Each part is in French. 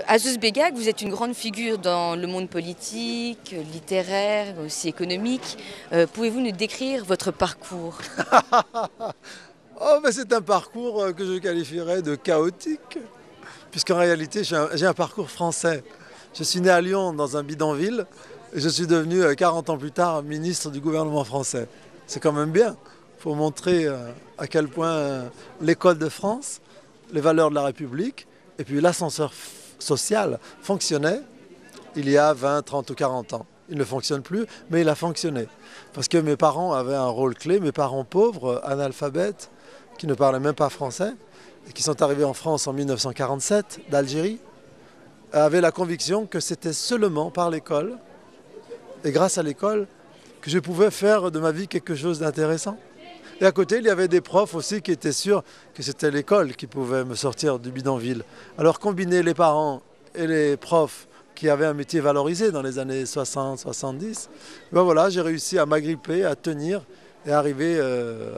Azouz Begag, vous êtes une grande figure dans le monde politique, littéraire, mais aussi économique. Pouvez-vous nous décrire votre parcours? Oh, mais c'est un parcours que je qualifierais de chaotique, puisqu'en réalité j'ai un parcours français. Je suis né à Lyon dans un bidonville et je suis devenu 40 ans plus tard ministre du gouvernement français. C'est quand même bien. Il faut montrer à quel point l'école de France, les valeurs de la République et puis l'ascenseur social fonctionnait il y a 20, 30 ou 40 ans. Il ne fonctionne plus, mais il a fonctionné. Parce que mes parents avaient un rôle clé, mes parents pauvres, analphabètes, qui ne parlaient même pas français, et qui sont arrivés en France en 1947 d'Algérie, avaient la conviction que c'était seulement par l'école, et grâce à l'école, que je pouvais faire de ma vie quelque chose d'intéressant. Et à côté, il y avait des profs aussi qui étaient sûrs que c'était l'école qui pouvait me sortir du bidonville. Alors combiner les parents et les profs qui avaient un métier valorisé dans les années 60-70, ben voilà, j'ai réussi à m'agripper, à tenir et arriver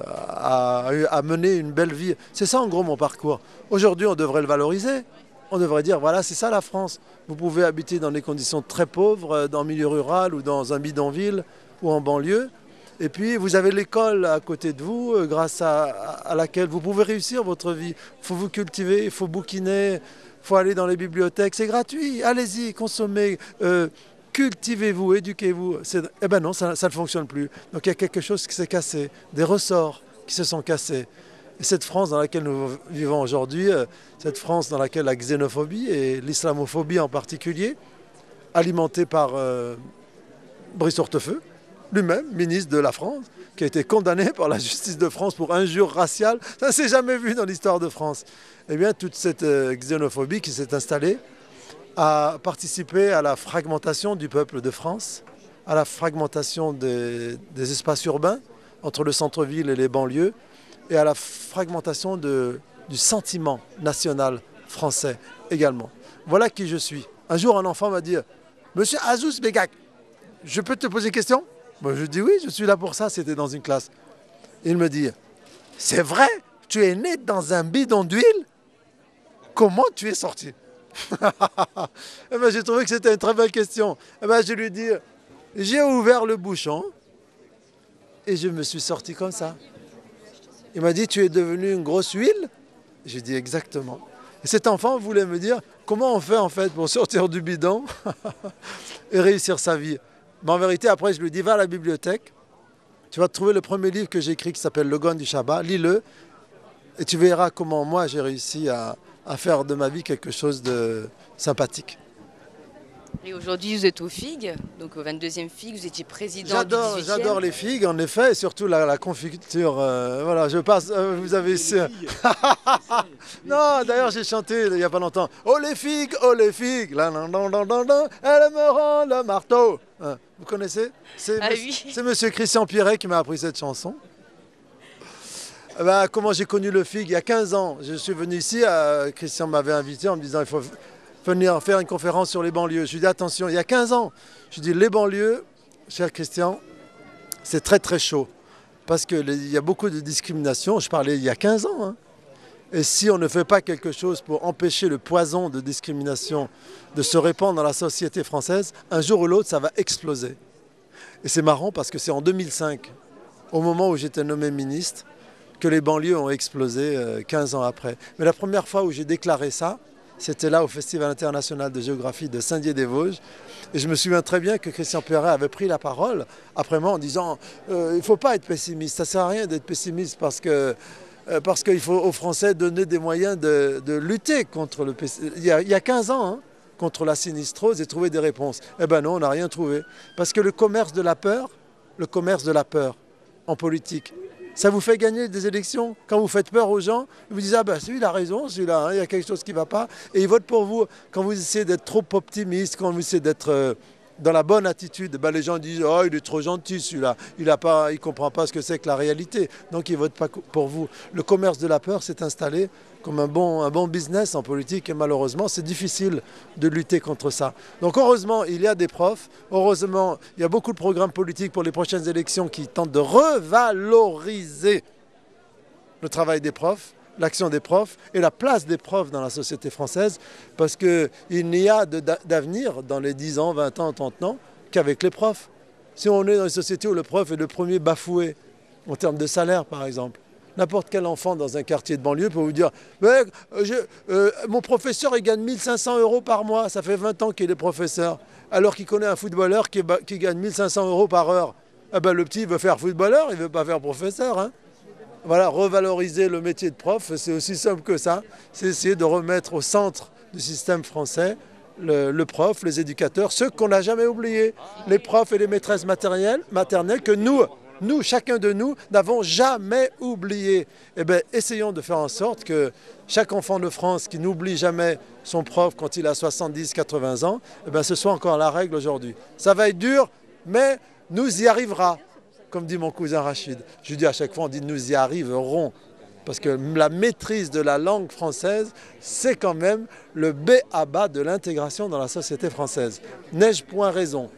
à mener une belle vie. C'est ça en gros mon parcours. Aujourd'hui, on devrait le valoriser. On devrait dire, voilà, c'est ça la France. Vous pouvez habiter dans des conditions très pauvres, dans le milieu rural ou dans un bidonville ou en banlieue. Et puis, vous avez l'école à côté de vous, grâce à laquelle vous pouvez réussir votre vie. Il faut vous cultiver, il faut bouquiner, il faut aller dans les bibliothèques. C'est gratuit, allez-y, consommez, cultivez-vous, éduquez-vous. Eh ben non, ça ne fonctionne plus. Donc il y a quelque chose qui s'est cassé, des ressorts qui se sont cassés. Et cette France dans laquelle nous vivons aujourd'hui, cette France dans laquelle la xénophobie et l'islamophobie en particulier, alimentée par Brice Hortefeux, lui-même, ministre de la France, qui a été condamné par la justice de France pour injure raciale. Ça ne s'est jamais vu dans l'histoire de France. Eh bien, toute cette xénophobie qui s'est installée a participé à la fragmentation du peuple de France, à la fragmentation des espaces urbains entre le centre-ville et les banlieues, et à la fragmentation du sentiment national français également. Voilà qui je suis. Un jour, un enfant m'a dit « Monsieur Azouz Begag, je peux te poser une question ?» Moi, je dis « Oui, je suis là pour ça. » C'était dans une classe. Il me dit « C'est vrai, tu es né dans un bidon d'huile? Comment tu es sorti ?» Eh ben, j'ai trouvé que c'était une très belle question. Eh ben, je lui ai dit « J'ai ouvert le bouchon et je me suis sorti comme ça. » Il m'a dit, tu es devenu une grosse huile? J'ai dit exactement. Et cet enfant voulait me dire, comment on fait en fait pour sortir du bidon et réussir sa vie? Mais en vérité, après, je lui ai dit, va à la bibliothèque. Tu vas trouver le premier livre que j'ai écrit qui s'appelle Le Gon du Shabbat. Lis-le et tu verras comment moi j'ai réussi à faire de ma vie quelque chose de sympathique. Et aujourd'hui, vous êtes aux figues, donc au 22e FIG, vous étiez président du 18e. J'adore les figues, en effet, et surtout la confiture. Voilà, je passe, vous avez... Non, d'ailleurs, j'ai chanté il n'y a pas longtemps. Oh les figues, là, elles me rendent le marteau. Vous connaissez? Oui. C'est monsieur Christian Pierret qui m'a appris cette chanson. Ben, comment j'ai connu le FIG? Il y a 15 ans, je suis venu ici, Christian m'avait invité en me disant il faut venir faire une conférence sur les banlieues. Je lui ai dit attention, il y a 15 ans, je lui ai dit les banlieues, cher Christian, c'est très très chaud. Parce qu'il y a beaucoup de discrimination, je parlais il y a 15 ans. Hein. Et si on ne fait pas quelque chose pour empêcher le poison de discrimination de se répandre dans la société française, un jour ou l'autre, ça va exploser. Et c'est marrant parce que c'est en 2005, au moment où j'étais nommé ministre, que les banlieues ont explosé 15 ans après. Mais la première fois où j'ai déclaré ça, c'était là au Festival international de géographie de Saint-Dié-des-Vosges. Et je me souviens très bien que Christian Pierret avait pris la parole après moi en disant il ne faut pas être pessimiste, ça ne sert à rien d'être pessimiste parce qu'il faut aux Français donner des moyens de lutter contre le pessimisme. Il y a 15 ans, hein, contre la sinistrose et trouver des réponses. Eh bien non, on n'a rien trouvé. Parce que le commerce de la peur en politique, ça vous fait gagner des élections. Quand vous faites peur aux gens, ils vous disent « Ah ben celui-là, il a raison, celui-là, hein, il y a quelque chose qui ne va pas. » Et ils votent pour vous. Quand vous essayez d'être trop optimiste, quand vous essayez d'être dans la bonne attitude, ben les gens disent « Oh, il est trop gentil celui-là, il ne comprend pas ce que c'est que la réalité. » Donc ils ne votent pas pour vous. Le commerce de la peur s'est installé comme un bon business en politique et malheureusement, c'est difficile de lutter contre ça. Donc heureusement, il y a des profs, heureusement, il y a beaucoup de programmes politiques pour les prochaines élections qui tentent de revaloriser le travail des profs, l'action des profs et la place des profs dans la société française, parce qu'il n'y a d'avenir dans les 10 ans, 20 ans, 30 ans qu'avec les profs. Si on est dans une société où le prof est le premier bafoué, en termes de salaire par exemple, n'importe quel enfant dans un quartier de banlieue peut vous dire ouais, mon professeur il gagne 1500 € par mois, ça fait 20 ans qu'il est professeur, alors qu'il connaît un footballeur qui gagne 1500 € par heure. Eh ben, le petit veut faire footballeur, il ne veut pas faire professeur. Hein. Voilà, revaloriser le métier de prof, c'est aussi simple que ça. C'est essayer de remettre au centre du système français le prof, les éducateurs, ceux qu'on n'a jamais oubliés, les profs et les maîtresses maternelles que nous, chacun de nous, n'avons jamais oublié. Eh bien, essayons de faire en sorte que chaque enfant de France qui n'oublie jamais son prof quand il a 70, 80 ans, eh bien, ce soit encore la règle aujourd'hui. Ça va être dur, mais nous y arrivera, comme dit mon cousin Rachid. Je dis à chaque fois, on dit nous y arriverons. Parce que la maîtrise de la langue française, c'est quand même le b.a.-ba de l'intégration dans la société française. N'ai-je point raison ?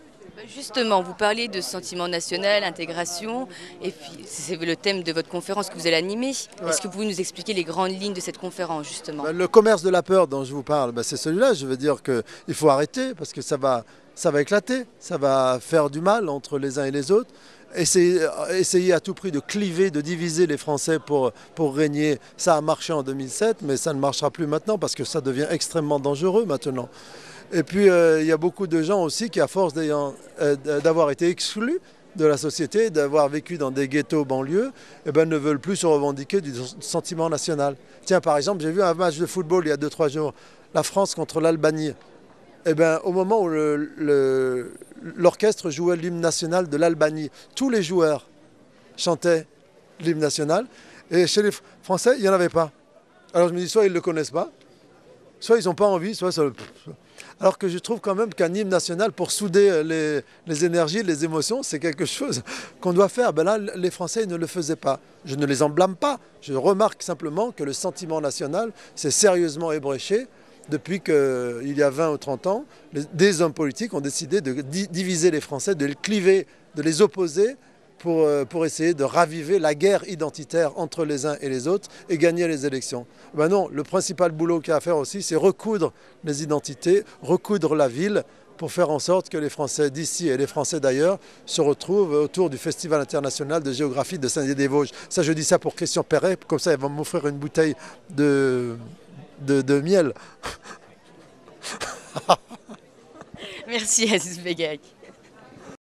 Justement, vous parlez de sentiment national, intégration, et puis c'est le thème de votre conférence que vous allez animer. Ouais. Est-ce que vous pouvez nous expliquer les grandes lignes de cette conférence, justement? Le commerce de la peur dont je vous parle, c'est celui-là. Je veux dire qu'il faut arrêter, parce que ça va éclater, ça va faire du mal entre les uns et les autres. Essayer à tout prix de cliver, de diviser les Français pour régner, ça a marché en 2007, mais ça ne marchera plus maintenant, parce que ça devient extrêmement dangereux maintenant. Et puis, il y a beaucoup de gens aussi qui, à force d'avoir été exclus de la société, d'avoir vécu dans des ghettos banlieues, eh ben, ne veulent plus se revendiquer du sentiment national. Tiens, par exemple, j'ai vu un match de football il y a 2-3 jours, la France contre l'Albanie. Eh ben, au moment où l'orchestre jouait l'hymne national de l'Albanie, tous les joueurs chantaient l'hymne national, et chez les Français, il n'y en avait pas. Alors je me dis, soit ils ne le connaissent pas, soit ils n'ont pas envie, soit ça... Alors que je trouve quand même qu'un hymne national, pour souder les énergies, les émotions, c'est quelque chose qu'on doit faire. Ben là, les Français ne le faisaient pas. Je ne les en blâme pas. Je remarque simplement que le sentiment national s'est sérieusement ébréché depuis qu'il y a 20 ou 30 ans. Des hommes politiques ont décidé de diviser les Français, de les cliver, de les opposer pour essayer de raviver la guerre identitaire entre les uns et les autres et gagner les élections. Ben non, le principal boulot qu'il y a à faire aussi, c'est recoudre les identités, recoudre la ville pour faire en sorte que les Français d'ici et les Français d'ailleurs se retrouvent autour du Festival international de géographie de Saint-Dié-des-Vosges. Ça, je dis ça pour Christian Perret, comme ça, il va m'offrir une bouteille de miel. Merci Aziz Begag.